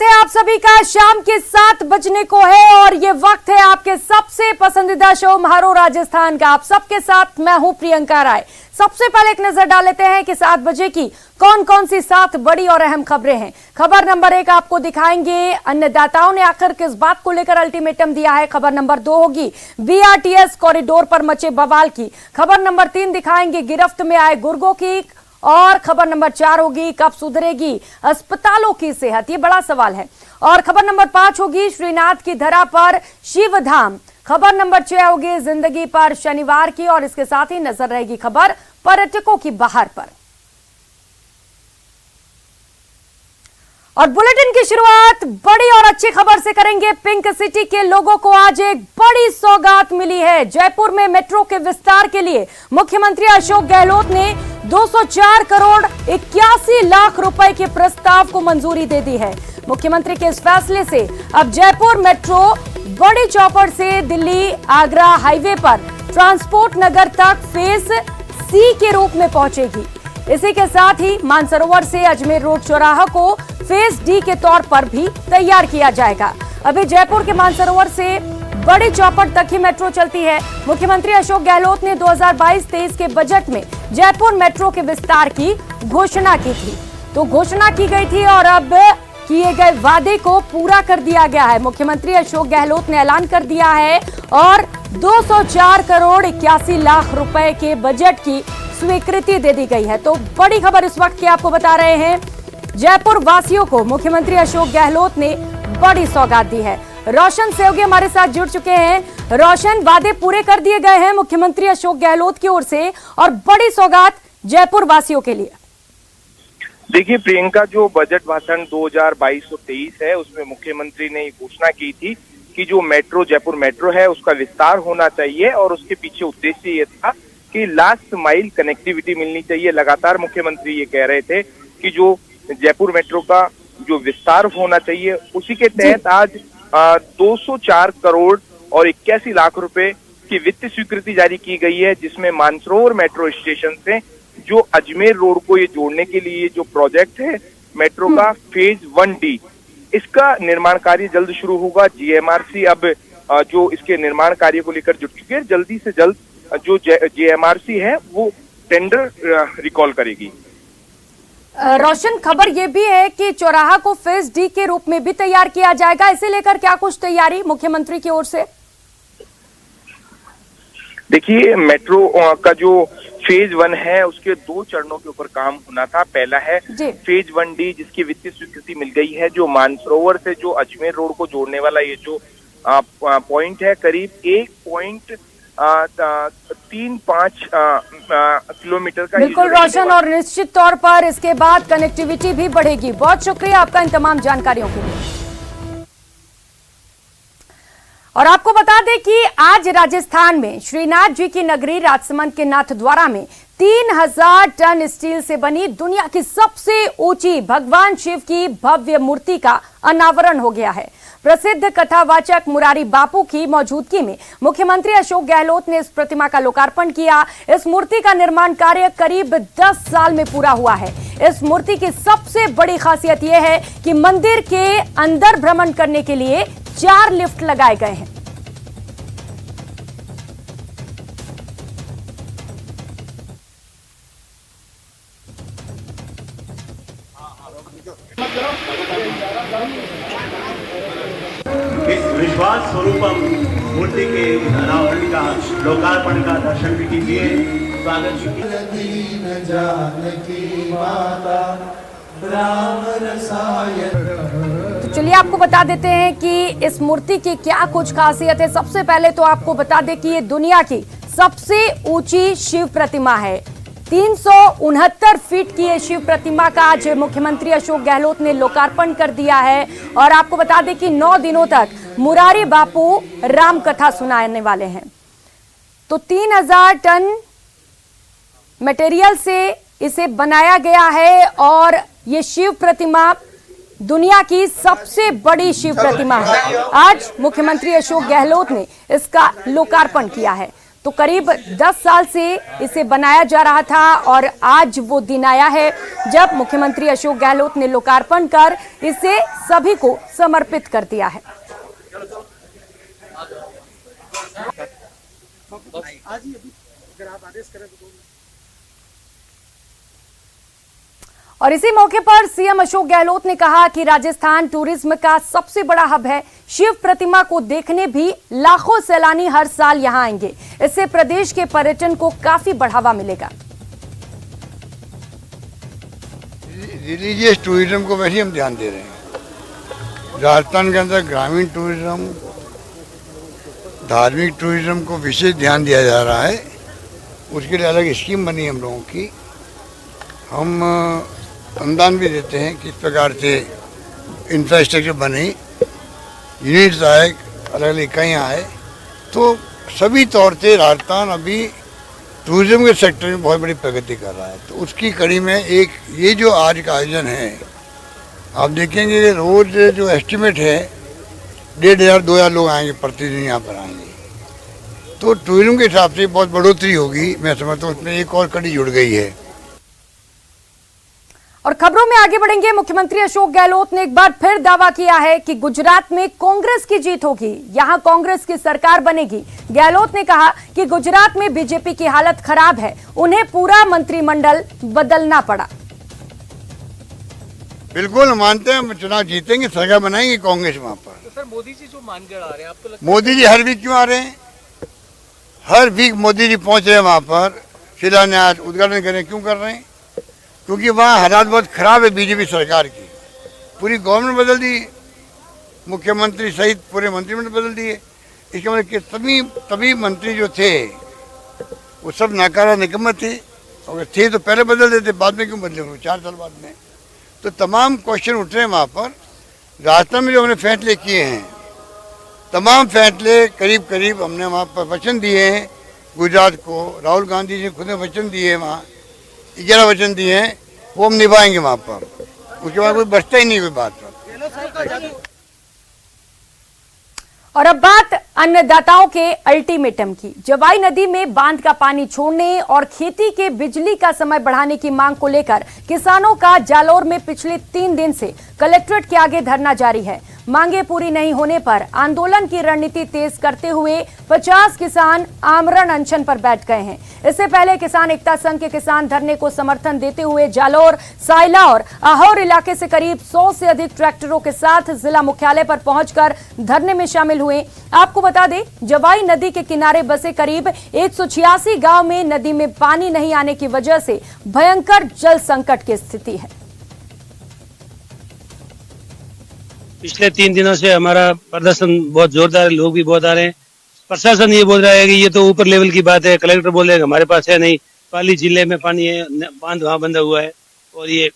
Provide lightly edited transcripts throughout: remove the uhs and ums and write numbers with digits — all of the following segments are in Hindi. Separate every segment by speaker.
Speaker 1: स्वागत है आप सभी का। शाम के 7 बजने को है और ये वक्त है आपके सबसे पसंदीदा शो म्हारो राजस्थान का। आप सबके साथ मैं हूं प्रियंका राय। सबसे पहले एक नजर डाल लेते हैं कि 7 बजे की कौन कौन सी 7 बड़ी और अहम खबरें हैं। खबर नंबर 1 आपको दिखाएंगे, अन्नदाताओं ने आखिर किस बात को लेकर अल्टीमेटम दिया है। खबर नंबर 2 होगी बीआरटीएस कॉरिडोर पर मचे बवाल की। खबर नंबर 3 दिखाएंगे गिरफ्त में आए गुर्गों की। और खबर नंबर 4 होगी कब सुधरेगी अस्पतालों की सेहत, ये बड़ा सवाल है। और खबर नंबर 5 होगी श्रीनाथ की धरा पर शिवधाम। खबर नंबर 6 होगी जिंदगी पर शनिवार की। और इसके साथ ही नजर रहेगी खबर पर्यटकों की बाहर पर। और बुलेटिन की शुरुआत बड़ी और अच्छी खबर से करेंगे। पिंक सिटी के लोगों को आज एक बड़ी सौगात मिली है। जयपुर में मेट्रो के विस्तार के लिए मुख्यमंत्री अशोक गहलोत ने 204 करोड़ 81 लाख रुपए के प्रस्ताव को मंजूरी दे दी है। मुख्यमंत्री के इस फैसले से अब जयपुर मेट्रो बड़ी चौपड़ से दिल्ली आगरा हाईवे पर ट्रांसपोर्ट नगर तक फेज सी के रूप में पहुंचेगी। इसी के साथ ही मानसरोवर से अजमेर रोड चौराहा को फेज डी के तौर पर भी तैयार किया जाएगा। अभी जयपुर के मानसरोवर से बड़ी चौपट तक ही मेट्रो चलती है। मुख्यमंत्री अशोक गहलोत ने 2022-23 के बजट में जयपुर मेट्रो के विस्तार की घोषणा की थी। तो घोषणा की गई थी और अब किए गए वादे को पूरा कर दिया गया है। मुख्यमंत्री अशोक गहलोत ने ऐलान कर दिया है और 204 करोड़ 81 लाख रुपए के बजट की स्वीकृति दे दी गई है। तो बड़ी खबर इस वक्त की आपको बता रहे हैं, जयपुर वासियों को मुख्यमंत्री अशोक गहलोत ने बड़ी सौगात दी है। रोशन सहयोगी हमारे साथ जुड़ चुके हैं। रोशन, वादे पूरे कर दिए गए हैं मुख्यमंत्री अशोक गहलोत की ओर से और बड़ी सौगात जयपुर वासियों के लिए।
Speaker 2: देखिए प्रियंका, जो बजट भाषण 2022-23 है उसमें मुख्यमंत्री ने घोषणा की थी कि जो मेट्रो जयपुर मेट्रो है उसका विस्तार होना चाहिए और उसके पीछे उद्देश्य ये था कि लास्ट माइल कनेक्टिविटी मिलनी चाहिए। लगातार मुख्यमंत्री ये कह रहे थे कि जो जयपुर मेट्रो का जो विस्तार होना चाहिए, उसी के तहत आज 204 करोड़ और 81 लाख रुपए की वित्त स्वीकृति जारी की गई है, जिसमें मानसरोवर मेट्रो स्टेशन से जो अजमेर रोड को ये जोड़ने के लिए जो प्रोजेक्ट है मेट्रो का फेज 1D, इसका निर्माण कार्य जल्द शुरू होगा। जीएमआरसी अब जो इसके निर्माण कार्य को लेकर जुट चुकी है। जल्दी से जल्द जो जीएमआरसी है वो टेंडर रिकॉल करेगी।
Speaker 1: रोशन, खबर यह भी है कि चौराहा को फेज डी के रूप में भी तैयार किया जाएगा। इसे लेकर क्या कुछ तैयारी मुख्यमंत्री की ओर से?
Speaker 2: देखिए, मेट्रो का जो फेज 1 है उसके 2 चरणों के ऊपर काम होना था। पहला है फेज 1D, जिसकी वित्तीय स्वीकृति मिल गई है। जो मानसरोवर से जो अजमेर रोड को जोड़ने वाला ये जो पॉइंट है, करीब 1.35 किलोमीटर का।
Speaker 1: बिल्कुल रोशन, और निश्चित तौर पर इसके बाद कनेक्टिविटी भी बढ़ेगी। बहुत शुक्रिया आपका इन तमाम जानकारियों के लिए। और आपको बता दें कि आज राजस्थान में श्रीनाथ जी की नगरी राजसमंद के नाथद्वारा में 3000 टन स्टील से बनी दुनिया की सबसे ऊंची भगवान शिव की भव्य मूर्ति का अनावरण हो गया है। प्रसिद्ध कथावाचक मुरारी बापू की मौजूदगी में मुख्यमंत्री अशोक गहलोत ने इस प्रतिमा का लोकार्पण किया। इस मूर्ति का निर्माण कार्य करीब 10 साल में पूरा हुआ है। इस मूर्ति की सबसे बड़ी खासियत यह है कि मंदिर के अंदर भ्रमण करने के लिए 4 लिफ्ट लगाए गए हैं।
Speaker 3: विश्वास स्वरूपम मूर्ति के अनावरण का लोकार्पण का दर्शन भी कीजिए। स्वागत
Speaker 1: तो चलिए आपको बता देते हैं कि इस मूर्ति की क्या कुछ खासियत है। सबसे पहले तो आपको बता दें कि ये दुनिया की सबसे ऊंची शिव प्रतिमा है। 369 फीट की ये शिव प्रतिमा का आज मुख्यमंत्री अशोक गहलोत ने लोकार्पण कर दिया है। और आपको बता दें कि 9 दिनों तक मुरारी बापू राम कथा सुनाने वाले हैं। तो 3000 टन मटेरियल से इसे बनाया गया है और ये शिव प्रतिमा दुनिया की सबसे बड़ी शिव प्रतिमा है। आज मुख्यमंत्री अशोक गहलोत ने इसका लोकार्पण किया है। तो करीब 10 साल से इसे बनाया जा रहा था और आज वो दिन आया है जब मुख्यमंत्री अशोक गहलोत ने लोकार्पण कर इसे सभी को समर्पित कर दिया है। और इसी मौके पर सीएम अशोक गहलोत ने कहा कि राजस्थान टूरिज्म का सबसे बड़ा हब है। शिव प्रतिमा को देखने भी लाखों सैलानी हर साल यहां आएंगे। इससे प्रदेश के पर्यटन को काफी बढ़ावा मिलेगा।
Speaker 4: रिलीजियस टूरिज्म को वैसे हम ध्यान दे रहे हैं। राजस्थान के अंदर ग्रामीण टूरिज्म, धार्मिक टूरिज्म को विशेष ध्यान दिया जा रहा है। उसके लिए अलग स्कीम बनी हम लोगों की। हम अनुदान भी देते हैं किस प्रकार से इंफ्रास्ट्रक्चर बने, यूनिट्स आए, अलग अलग इकाइयाँ आए। तो सभी तौर से राजस्थान अभी टूरिज्म के सेक्टर में बहुत बड़ी प्रगति कर रहा है। तो उसकी कड़ी में एक ये जो आज का आयोजन है, आप देखेंगे कि रोज जो एस्टिमेट है 1500-2000 लोग आएंगे, प्रतिदिन यहाँ पर आएंगे। तो टूरिज्म के हिसाब से बहुत बढ़ोतरी होगी। मैं समझता हूँ उसमें एक और कड़ी जुड़ गई है।
Speaker 1: और खबरों में आगे बढ़ेंगे। मुख्यमंत्री अशोक गहलोत ने एक बार फिर दावा किया है कि गुजरात में कांग्रेस की जीत होगी, यहां कांग्रेस की सरकार बनेगी। गहलोत ने कहा कि गुजरात में बीजेपी की हालत खराब है, उन्हें पूरा मंत्रिमंडल बदलना पड़ा।
Speaker 4: बिल्कुल मानते हैं, हम चुनाव जीतेंगे, सरकार बनाएंगे कांग्रेस वहां पर।
Speaker 5: तो सर मोदी जी जो मानगढ़ आ रहे हैं, आपको लगता
Speaker 4: मोदी जी हर वीक क्यों आ रहे हैं? हर वीक मोदी जी पहुंच रहे हैं वहां पर, शिलान्यास उद्घाटन करें, क्यों कर रहे हैं? क्योंकि वहाँ हालात बहुत खराब है बीजेपी सरकार की। पूरी गवर्नमेंट बदल दी, मुख्यमंत्री सहित पूरे मंत्रिमंडल बदल दिए। इसके मतलब कि तभी मंत्री जो थे वो सब नाकारा निकम्मे थे। अगर थे तो पहले बदल देते, बाद में क्यों बदले? वो 4 साल बाद में। तो तमाम क्वेश्चन उठ रहे हैं वहाँ पर। राजस्थान में जो हमने फैसले किए हैं, तमाम फैसले करीब करीब हमने वहाँ पर वचन दिए हैं। गुजरात को राहुल गांधी जी खुद ने वचन दिए हैं, वहाँ 11 वचन दिए हैं, वो हम निभाएंगे वहाँ पर। उसके बाद कोई बचता ही नहीं कोई बात पर।
Speaker 1: और अब बात अन्नदाताओं के अल्टीमेटम की। जवाई नदी में बांध का पानी छोड़ने और खेती के बिजली का समय बढ़ाने की मांग को लेकर किसानों का जालौर में पिछले 3 दिन से कलेक्ट्रेट के आगे धरना जारी है। मांगे पूरी नहीं होने पर आंदोलन की रणनीति तेज करते हुए 50 किसान आमरण अनशन पर बैठ गए हैं। इससे पहले किसान एकता संघ के किसान धरने को समर्थन देते हुए जालौर, सायला और आहोर इलाके से करीब 100 से अधिक ट्रैक्टरों के साथ जिला मुख्यालय पर पहुंचकर धरने में शामिल हुए। आपको बता दें, जवाई नदी के किनारे बसे करीब 186 गांव में नदी में पानी नहीं आने की वजह से भयंकर जल संकट की स्थिति है।
Speaker 6: पिछले 3 दिनों से हमारा प्रदर्शन बहुत जोरदार है, लोग भी बहुत आ रहे हैं। प्रशासन ये बोल रहा है कि ये तो ऊपर लेवल की बात है, कलेक्टर बोल रहे हैं हमारे पास है नहीं, पाली जिले में पानी है, बांध वहां बंधा हुआ है। और ये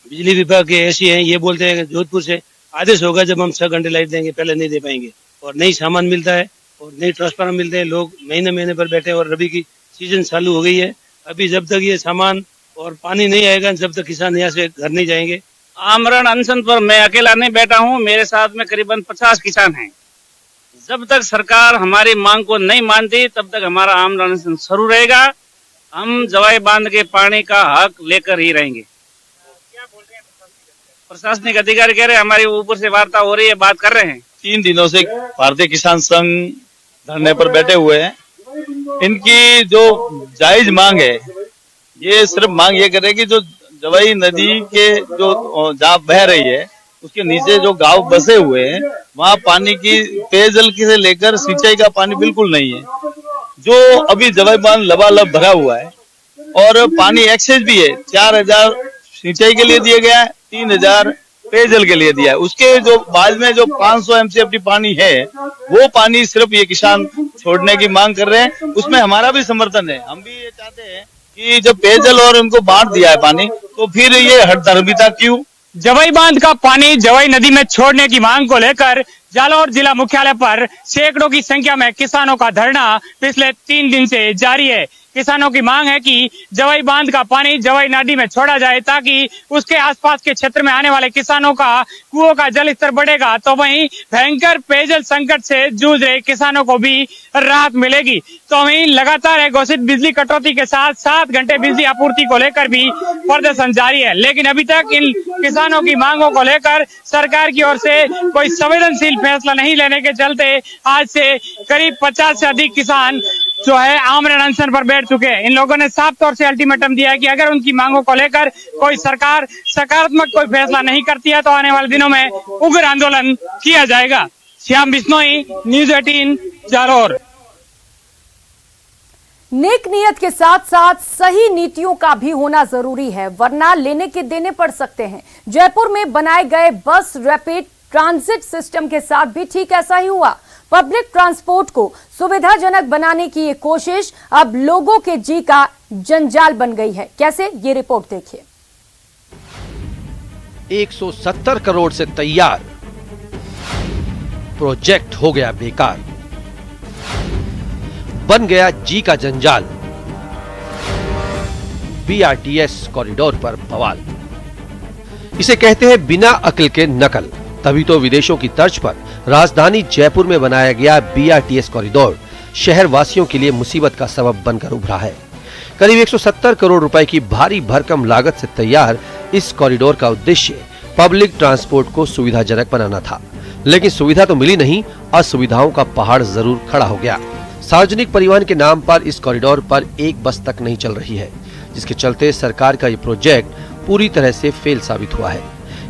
Speaker 6: बिजली विभाग के ऐसी हैं, ये बोलते हैं कि जोधपुर से आदेश होगा जब हम 6 घंटे लाइट देंगे, पहले नहीं दे पाएंगे। और नई सामान मिलता है और नई ट्रांसफार्मर मिलते हैं, लोग महीने पर बैठे हैं। और रबी की सीजन चालू हो गई है, अभी जब तक ये सामान और पानी नहीं आएगा जब तक किसान यहाँ से घर नहीं जाएंगे।
Speaker 7: आमरण अनशन पर मैं अकेला नहीं बैठा हूं, मेरे साथ में करीबन 50 किसान हैं। जब तक सरकार हमारी मांग को नहीं मानती तब तक हमारा आमरण अनशन शुरू रहेगा। हम जवाई बांध के पानी का हक लेकर ही रहेंगे। प्रशासनिक अधिकारी कह रहे हैं हमारी ऊपर से वार्ता हो रही है, बात कर रहे हैं।
Speaker 8: 3 दिनों से भारतीय किसान संघ धरने पर बैठे हुए हैं। इनकी जो जायज मांग है, ये सिर्फ मांग ये कर रहे हैं कि जो जवाई नदी के जो जहाँ बह रही है उसके नीचे जो गांव बसे हुए हैं, वहाँ पानी की पेयजल से लेकर सिंचाई का पानी बिल्कुल नहीं है। जो अभी जवाई बांध लबालब भरा हुआ है और पानी एक्सेस भी है। 4000 सिंचाई के लिए दिया गया है, 3000 पेयजल के लिए दिया है। उसके जो बाद में जो 500 MCFD पानी है, वो पानी सिर्फ ये किसान छोड़ने की मांग कर रहे हैं। उसमें हमारा भी समर्थन है। हम भी ये चाहते हैं कि जब पेयजल और उनको बांट दिया है पानी, तो फिर ये हठधर्मिता क्यों?
Speaker 9: जवाई बांध का पानी जवाई नदी में छोड़ने की मांग को लेकर जालौर जिला मुख्यालय पर सैकड़ों की संख्या में किसानों का धरना पिछले 3 दिन से जारी है। किसानों की मांग है कि जवाई बांध का पानी जवाई नदी में छोड़ा जाए, ताकि उसके आसपास के क्षेत्र में आने वाले किसानों का कुओं का जल स्तर बढ़ेगा, तो वहीं भयंकर पेयजल संकट से जूझ रहे किसानों को भी राहत मिलेगी। तो वहीं लगातार घोषित बिजली कटौती के साथ 7 घंटे बिजली आपूर्ति को लेकर भी प्रदर्शन जारी है, लेकिन अभी तक इन किसानों की मांगों को लेकर सरकार की ओर से कोई संवेदनशील फैसला नहीं लेने के चलते आज से करीब 50 से अधिक किसान जो है आमरण अनशन पर बैठ चुके हैं। इन लोगों ने साफ तौर से अल्टीमेटम दिया है कि अगर उनकी मांगों को लेकर कोई सरकार सकारात्मक कोई फैसला नहीं करती है तो आने वाले दिनों में उग्र आंदोलन किया जाएगा। श्याम बिश्नोई, न्यूज 18, जालोर।
Speaker 1: नेक नियत के साथ साथ सही नीतियों का भी होना जरूरी है, वरना लेने के देने पड़ सकते हैं। जयपुर में बनाए गए बस रैपिड ट्रांजिट सिस्टम के साथ भी ठीक ऐसा ही हुआ। पब्लिक ट्रांसपोर्ट को सुविधाजनक बनाने की ये कोशिश अब लोगों के जी का जंजाल बन गई है। कैसे, ये रिपोर्ट देखिए।
Speaker 10: 170 करोड़ से तैयार प्रोजेक्ट हो गया बेकार, बन गया जी का जंजाल। बीआरटीएस कॉरिडोर पर बवाल, इसे कहते हैं बिना अक्ल के नकल। तभी तो विदेशों की तर्ज पर राजधानी जयपुर में बनाया गया बीआरटीएस कॉरिडोर शहर वासियों के लिए मुसीबत का सबब बनकर उभरा है। करीब 170 करोड़ रुपए की भारी भरकम लागत से तैयार इस कॉरिडोर का उद्देश्य पब्लिक ट्रांसपोर्ट को सुविधाजनक बनाना था, लेकिन सुविधा तो मिली नहीं, असुविधाओं का पहाड़ जरूर खड़ा हो गया। सार्वजनिक परिवहन के नाम पर इस कॉरिडोर पर एक बस तक नहीं चल रही है, जिसके चलते सरकार का ये प्रोजेक्ट पूरी तरह से फेल साबित हुआ है।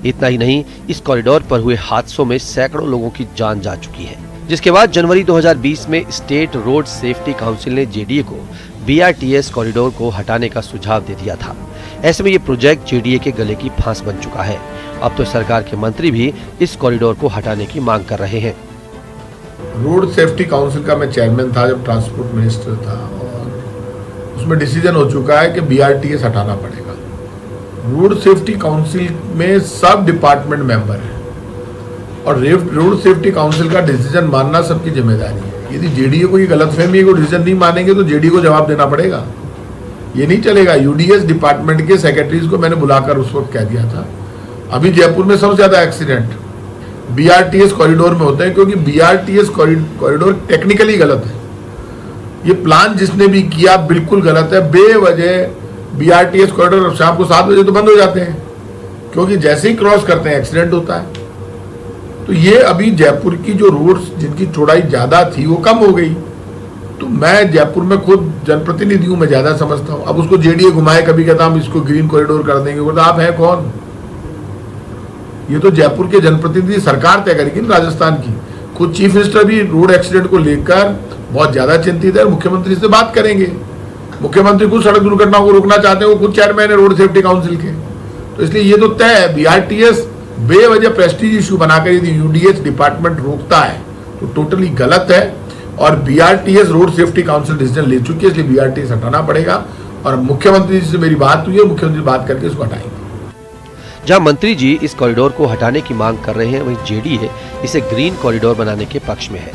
Speaker 10: इतना ही नहीं, इस कॉरिडोर पर हुए हादसों में सैकड़ों लोगों की जान जा चुकी है, जिसके बाद जनवरी 2020 में स्टेट रोड सेफ्टी काउंसिल ने जेडीए को बीआरटीएस कॉरिडोर को हटाने का सुझाव दे दिया था। ऐसे में ये प्रोजेक्ट जेडीए के गले की फांस बन चुका है। अब तो सरकार के मंत्री भी इस कॉरिडोर को हटाने की मांग कर रहे हैं।
Speaker 11: रोड सेफ्टी काउंसिल का मैं चेयरमैन था जब ट्रांसपोर्ट मिनिस्टर था, और उसमें डिसीजन हो चुका है कि बीआरटीएस हटाना पड़ेगा। रोड सेफ्टी काउंसिल में सब डिपार्टमेंट मेंबर हैं और रोड सेफ्टी काउंसिल का डिसीजन मानना सबकी जिम्मेदारी है। यदि जेडीए को ये गलतफहमी है, को डिसीजन नहीं मानेंगे तो जेडीए को जवाब देना पड़ेगा। ये नहीं चलेगा। यूडीएस डिपार्टमेंट के सेक्रेटरीज को मैंने बुलाकर उस वक्त कह दिया था, अभी जयपुर में सबसे ज्यादा एक्सीडेंट बीआरटीएस कॉरिडोर में होते हैं, क्योंकि बीआरटीएस कॉरिडोर टेक्निकली गलत है। ये प्लान जिसने भी किया बिल्कुल गलत है। बेवजह बीआरटीएस कॉरिडोर शाम को 7 बजे तो बंद हो जाते हैं, क्योंकि जैसे ही क्रॉस करते हैं एक्सीडेंट होता है। तो ये अभी जयपुर की जो रोड्स जिनकी चौड़ाई ज्यादा थी वो कम हो गई। तो मैं जयपुर में खुद जनप्रतिनिधि हूं, मैं ज्यादा समझता हूं। अब उसको जेडीए घुमाए, कभी कहता हम इसको ग्रीन कॉरिडोर कर देंगे, बोलता आप हैं कौन? ये तो जयपुर के जनप्रतिनिधि सरकार तय करेगी ना, राजस्थान की। खुद चीफ मिनिस्टर भी रोड एक्सीडेंट को लेकर बहुत ज्यादा चिंतित है, मुख्यमंत्री से बात करेंगे। मुख्यमंत्री खुद सड़क दुर्घटनाओं को रोकना चाहते हैं, वो खुद चेयरमैन है रोड सेफ्टी काउंसिल के। तो इसलिए ये तो तय है, बीआरटीएस बेवजह प्रेस्टीज इशू बनाकर यदि यूडीएस डिपार्टमेंट रोकता है तो टोटली गलत है। और BRTS road safety council decision ले चुकी है, इसलिए बीआरटीएस हटाना पड़ेगा। और मुख्यमंत्री जी से मेरी बात हुई है, मुख्यमंत्री बात करके इसको हटाएंगे।
Speaker 10: जहां मंत्री जी इस कॉरिडोर को हटाने की मांग कर रहे हैं, वहीं जेडीए इसे ग्रीन कॉरिडोर बनाने के पक्ष में है।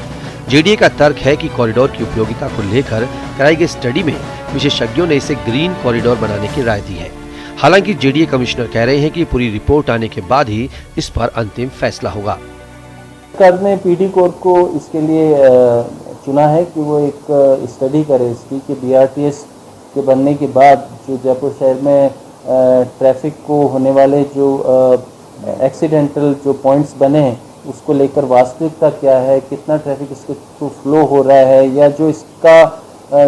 Speaker 10: जेडीए का तर्क है कि कॉरिडोर की उपयोगिता को लेकर कराई गई स्टडी में विशेषज्ञों ने इसे ग्रीन कॉरिडोर बनाने की राय दी है। हालांकि जेडीए कमिश्नर कह रहे हैं कि पूरी रिपोर्ट आने के बाद ही इस पर अंतिम फैसला होगा।
Speaker 12: सरकार ने पीडी कोर को इसके लिए चुना है कि वो एक स्टडी करे इसकी कि बीआरटीएस के बनने के बाद जो जयपुर शहर में ट्रैफिक को होने वाले जो एक्सीडेंटल जो पॉइंट्स बने हैं उसको लेकर वास्तविकता क्या है, कितना ट्रैफिक इसके थ्रू फ्लो हो रहा है, या जो इसका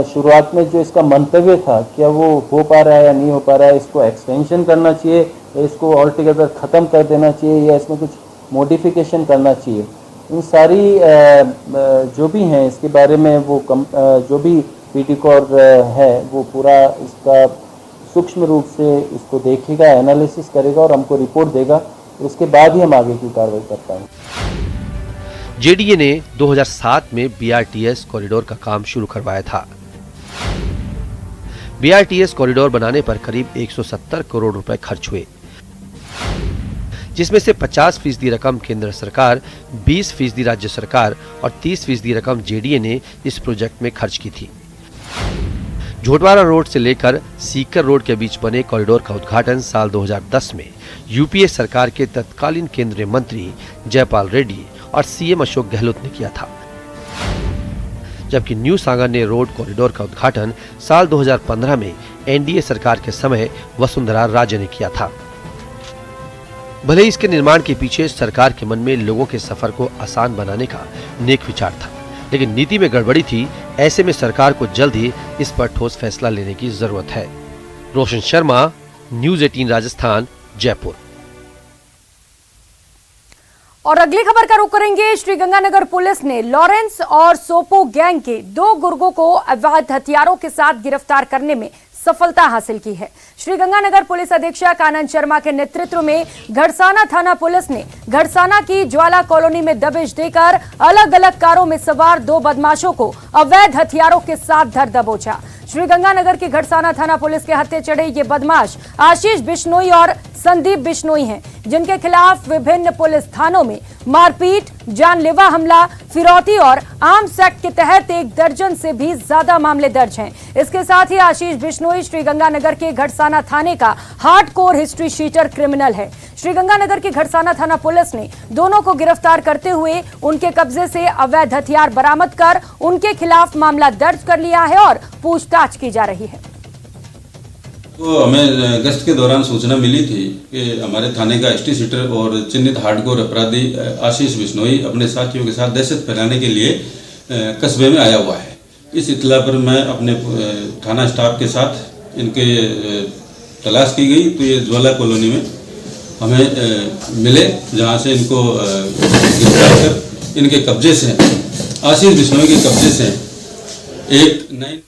Speaker 12: शुरुआत में जो इसका मंतव्य था क्या वो हो पा रहा है या नहीं हो पा रहा है, इसको एक्सटेंशन करना चाहिए या इसको ऑल टुगेदर ख़त्म कर देना चाहिए या इसमें कुछ मॉडिफिकेशन करना चाहिए। इन सारी जो भी हैं इसके बारे में वो जो भी पीडी कोर है वो पूरा इसका सूक्ष्म रूप से इसको देखेगा, एनालिसिस करेगा और हमको रिपोर्ट देगा। उसके बाद ही हम आगे की कार्रवाई कर पाएंगे।
Speaker 10: जेडीए ने 2007 में बीआरटीएस कॉरिडोर का काम शुरू करवाया था। बीआरटीएस कॉरिडोर बनाने पर करीब 170 करोड़ रुपए खर्च हुए, जिसमें से 50% रकम केंद्र सरकार, 20% राज्य सरकार और 30% रकम जेडीए ने इस प्रोजेक्ट में खर्च की थी। झोटवाड़ा रोड से लेकर सीकर रोड के बीच बने कॉरिडोर का उद्घाटन साल 2010 में यूपीए सरकार के तत्कालीन केंद्रीय मंत्री जयपाल रेड्डी और सीएम अशोक गहलोत ने किया था, जबकि न्यू सांगानेर रोड कॉरिडोर का उद्घाटन साल 2015 में एनडीए सरकार के समय वसुंधरा राजे ने किया था। भले ही इसके निर्माण के पीछे सरकार के मन में लोगों के सफर को आसान बनाने का नेक विचार था, लेकिन नीति में गड़बड़ी थी। ऐसे में सरकार को जल्द ही इस पर ठोस फैसला लेने की जरूरत है। रोशन शर्मा, न्यूज़ 18 राजस्थान, जयपुर।
Speaker 1: और अगली खबर का रुख करेंगे। श्रीगंगानगर पुलिस ने लॉरेंस और सोपो गैंग के 2 गुर्गों को अवैध हथियारों के साथ गिरफ्तार करने में सफलता हासिल की है। श्रीगंगानगर पुलिस अधीक्षक आनंद शर्मा के नेतृत्व में घड़साना थाना पुलिस ने घड़साना की ज्वाला कॉलोनी में दबिश देकर अलग अलग कारों में सवार 2 बदमाशों को अवैध हथियारों के साथ धर दबोचा। श्रीगंगानगर की घड़साना थाना पुलिस के हत्थे चढ़े ये बदमाश आशीष बिश्नोई और संदीप बिश्नोई हैं, जिनके खिलाफ विभिन्न पुलिस थानों में मारपीट, जानलेवा हमला, फिरौती और आर्म्स एक्ट के तहत 1 दर्जन से भी ज्यादा मामले दर्ज हैं। इसके साथ ही आशीष बिश्नोई श्रीगंगानगर के घड़साना थाने का हार्डकोर हिस्ट्री शीटर क्रिमिनल है। श्रीगंगानगर की घड़साना थाना पुलिस ने दोनों को गिरफ्तार करते हुए उनके कब्जे से अवैध हथियार बरामद कर उनके खिलाफ मामला दर्ज कर लिया है और पूछताछ की जा रही है।
Speaker 13: तो हमें गश्त के दौरान सूचना मिली थी कि हमारे थाने का हिस्ट्री शीटर और चिन्हित हार्डकोर अपराधी आशीष बिश्नोई अपने साथियों के साथ दहशत फैलाने के लिए कस्बे में आया हुआ है। इस इत्तला पर मैं अपने थाना स्टाफ के साथ इनके तलाश की गई तो ये ज्वाला कॉलोनी में हमें मिले, जहां से इनको गिरफ्तार कर इनके कब्जे से आशीष बिश्नोई के कब्जे से एक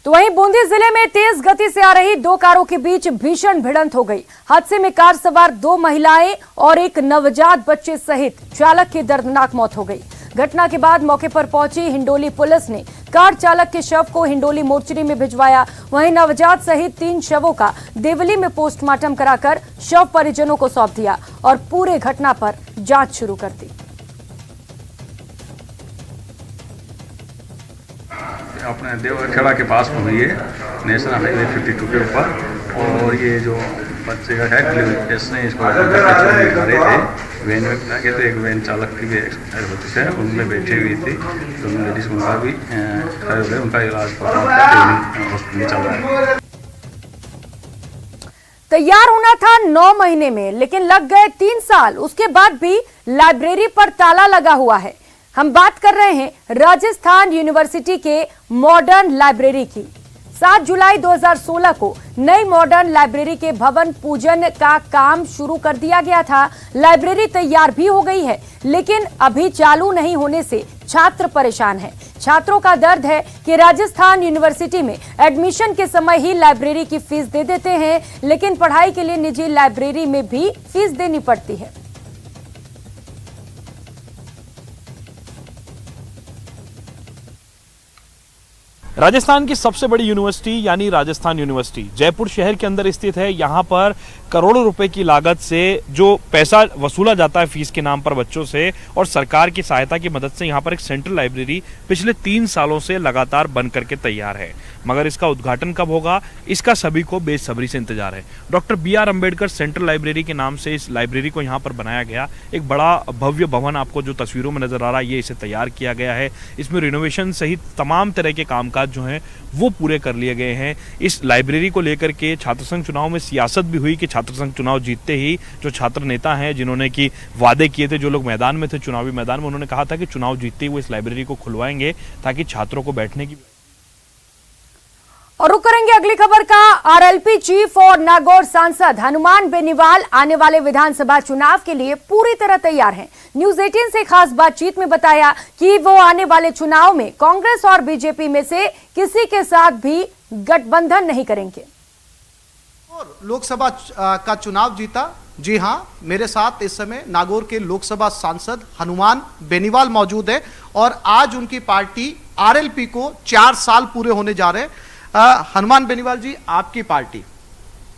Speaker 1: तो वहीं बूंदी जिले में तेज गति से आ रही 2 कारों के बीच भीषण भिड़ंत हो गई। हादसे में कार सवार 2 महिलाएं और एक नवजात बच्चे सहित चालक की दर्दनाक मौत हो गई। घटना के बाद मौके पर पहुंची हिंडोली पुलिस ने कार चालक के शव को हिंडोली मोर्चरी में भिजवाया। वहीं नवजात सहित 3 शवों का देवली में पोस्टमार्टम कराकर शव परिजनों को सौंप दिया और पूरे घटना पर जांच शुरू कर दी।
Speaker 14: अपने देवखेड़ा के पास में हुई है, नेशनल हाईवे 52 के ऊपर। और ये जो बच्चे का है इसने इसको जा रहे थे वैन में लगे, तो एक वैन चालक की भी एक्सपायर होती है, उनमें बैठी हुई थी। तो उन लेडीज उनका भी उनका इलाज हॉस्पिटल में चल रहा है।
Speaker 1: तैयार होना था 9 महीने में, लेकिन लग गए 3 साल। उसके बाद भी लाइब्रेरी पर ताला लगा हुआ है। हम बात कर रहे हैं राजस्थान यूनिवर्सिटी के मॉडर्न लाइब्रेरी की। 7 जुलाई 2016 को नई मॉडर्न लाइब्रेरी के भवन पूजन का काम शुरू कर दिया गया था। लाइब्रेरी तैयार भी हो गई है, लेकिन अभी चालू नहीं होने से छात्र परेशान हैं। छात्रों का दर्द है कि राजस्थान यूनिवर्सिटी में एडमिशन के समय ही लाइब्रेरी की फीस दे देते हैं, लेकिन पढ़ाई के लिए निजी लाइब्रेरी में भी फीस देनी पड़ती है।
Speaker 15: राजस्थान की सबसे बड़ी यूनिवर्सिटी यानी राजस्थान यूनिवर्सिटी जयपुर शहर के अंदर स्थित है। यहाँ पर करोड़ों रुपए की लागत से जो पैसा वसूला जाता है फीस के नाम पर बच्चों से, और सरकार की सहायता की मदद से यहाँ पर एक सेंट्रल लाइब्रेरी पिछले 3 सालों से लगातार बन करके तैयार है। मगर इसका उद्घाटन कब होगा, इसका सभी को बेसब्री से इंतजार है। Doctor BR Ambedkar central library के नाम से इस लाइब्रेरी को यहाँ पर बनाया गया। एक बड़ा भव्य भवन आपको जो तस्वीरों में नजर आ रहा है, ये इसे तैयार किया गया है। इसमें रिनोवेशन सहित तमाम तरह के कामकाज जो हैं वो पूरे कर लिए गए हैं। इस लाइब्रेरी को लेकर के छात्र संघ चुनाव में सियासत भी हुई कि छात्र संघ चुनाव जीतते ही जो छात्र नेता हैं जिन्होंने की वादे किए थे, जो लोग मैदान में थे चुनावी मैदान में, उन्होंने कहा था कि चुनाव जीतते ही वो इस लाइब्रेरी को खुलवाएंगे ताकि छात्रों को बैठने की।
Speaker 1: और रुक करेंगे अगली खबर का। RLP चीफ और नागौर सांसद हनुमान बेनीवाल आने वाले विधानसभा चुनाव के लिए पूरी तरह तैयार हैं। न्यूज़ 18 से खास बातचीत में बताया कि वो आने वाले चुनाव में कांग्रेस और बीजेपी में से किसी के साथ भी गठबंधन नहीं करेंगे।
Speaker 16: लोकसभा का चुनाव जीता। जी हां, मेरे साथ इस समय नागौर के लोकसभा सांसद हनुमान बेनीवाल मौजूद है और आज उनकी पार्टी RLP को 4 साल पूरे होने जा रहे हैं। हनुमान बेनीवाल जी, आपकी पार्टी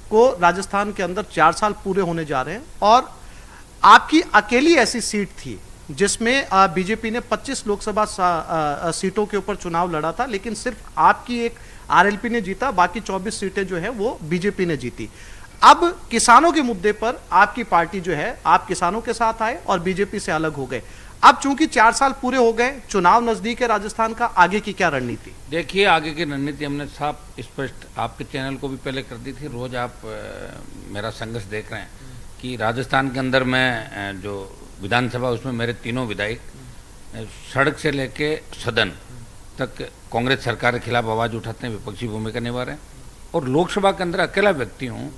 Speaker 16: को राजस्थान के अंदर 4 साल पूरे होने जा रहे हैं और आपकी अकेली ऐसी सीट थी जिसमें बीजेपी ने 25 लोकसभा सीटों के ऊपर चुनाव लड़ा था, लेकिन सिर्फ आपकी एक आरएलपी ने जीता, बाकी 24 सीटें जो है वो बीजेपी ने जीती। अब किसानों के मुद्दे पर आपकी पार्टी जो है, आप किसानों के साथ आए और बीजेपी से अलग हो गए। अब चूंकि 4 साल पूरे हो गए, चुनाव नजदीक है राजस्थान का, आगे की क्या रणनीति?
Speaker 17: देखिए, आगे की रणनीति हमने साफ स्पष्ट आपके चैनल को भी पहले कर दी थी। रोज आप मेरा संघर्ष देख रहे हैं कि राजस्थान के अंदर मैं जो विधानसभा, उसमें मेरे तीनों विधायक सड़क से लेके सदन तक कांग्रेस सरकार के खिलाफ आवाज उठाते हैं, विपक्षी भूमिका निभा रहे हैं। और लोकसभा के अंदर अकेला व्यक्ति हूँ,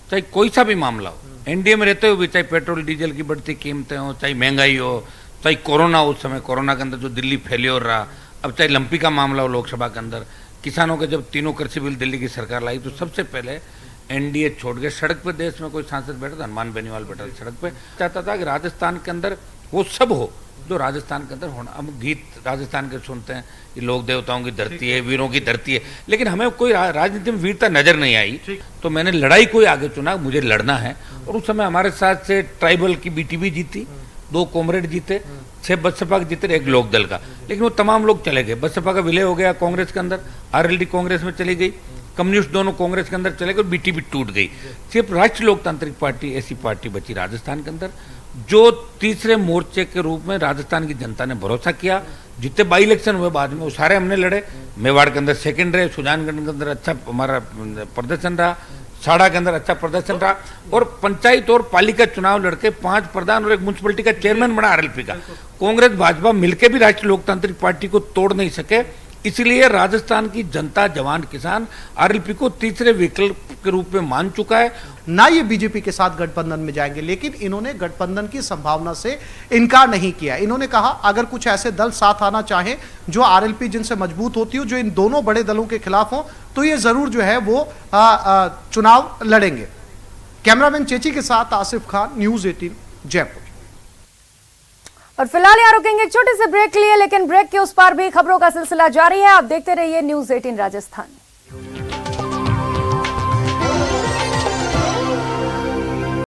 Speaker 17: चाहे कोई सा भी मामला हो, एनडीए में रहते हुए भी, चाहे पेट्रोल डीजल की बढ़ती कीमतें हो, चाहे महंगाई हो, चाहे कोरोना, उस समय कोरोना के अंदर जो दिल्ली फेल्योर रहा, अब चाहे लंपी का मामला हो लोकसभा के अंदर, किसानों के जब तीनों कृषि बिल दिल्ली की सरकार लाई तो सबसे पहले एनडीए छोड़ के सड़क पे, देश में कोई सांसद बैठा था, हनुमान बेनीवाल बैठा था सड़क पे, चाहता था कि राजस्थान के अंदर वो सब हो जो राजस्थान के अंदर होना। हम गीत राजस्थान के सुनते हैं कि लोक देवताओं की धरती है, वीरों की धरती है, लेकिन हमें कोई राजनीति में वीरता नजर नहीं आई। तो मैंने लड़ाई कोई आगे चुना, मुझे लड़ना है। और उस समय हमारे साथ से ट्राइबल की बीटीबी जीती, 2 कॉमरेड जीते, 6 बसपा के जीते, 1 लोकदल का, लेकिन वो तमाम लोग चले गए। बसपा का विलय हो गया कांग्रेस के अंदर, आरएलडी कांग्रेस में चली गई, कम्युनिस्ट दोनों कांग्रेस के अंदर चले गए, बीटीबी टूट गई। सिर्फ राष्ट्रीय लोकतांत्रिक पार्टी ऐसी पार्टी बची राजस्थान के अंदर जो तीसरे मोर्चे के रूप में राजस्थान की जनता ने भरोसा किया। जितने बाई इलेक्शन हुए बाद में वो सारे हमने लड़े। मेवाड़ के अंदर सेकंड रहे, सुजानगढ़ के अंदर अच्छा हमारा प्रदर्शन रहा, साड़ा के अंदर अच्छा प्रदर्शन रहा, और पंचायत और पालिका चुनाव लड़के 5 प्रधान और 1 म्युनिसिपलिटी का चेयरमैन बना आरएलपी का। कांग्रेस भाजपा मिलकर भी राष्ट्रीय लोकतांत्रिक पार्टी को तोड़ नहीं सके, इसलिए राजस्थान की जनता, जवान, किसान आरएलपी को तीसरे विकल्प के रूप में मान चुका है।
Speaker 16: ना ये बीजेपी के साथ गठबंधन में जाएंगे, लेकिन इन्होंने गठबंधन की संभावना से इनकार नहीं किया। इन्होंने कहा अगर कुछ ऐसे दल साथ आना चाहें जो आरएलपी जिनसे मजबूत होती हो, जो इन दोनों बड़े दलों के खिलाफ हो, तो ये जरूर जो है वो चुनाव लड़ेंगे। कैमरामैन चेची के साथ आसिफ खान, न्यूज 18 जयपुर।
Speaker 1: और फिलहाल यहाँ रुकेंगे एक छोटे से ब्रेक के लिए, लेकिन ब्रेक के उस पार भी खबरों का सिलसिला जारी है। आप देखते रहिए न्यूज 18 राजस्थान।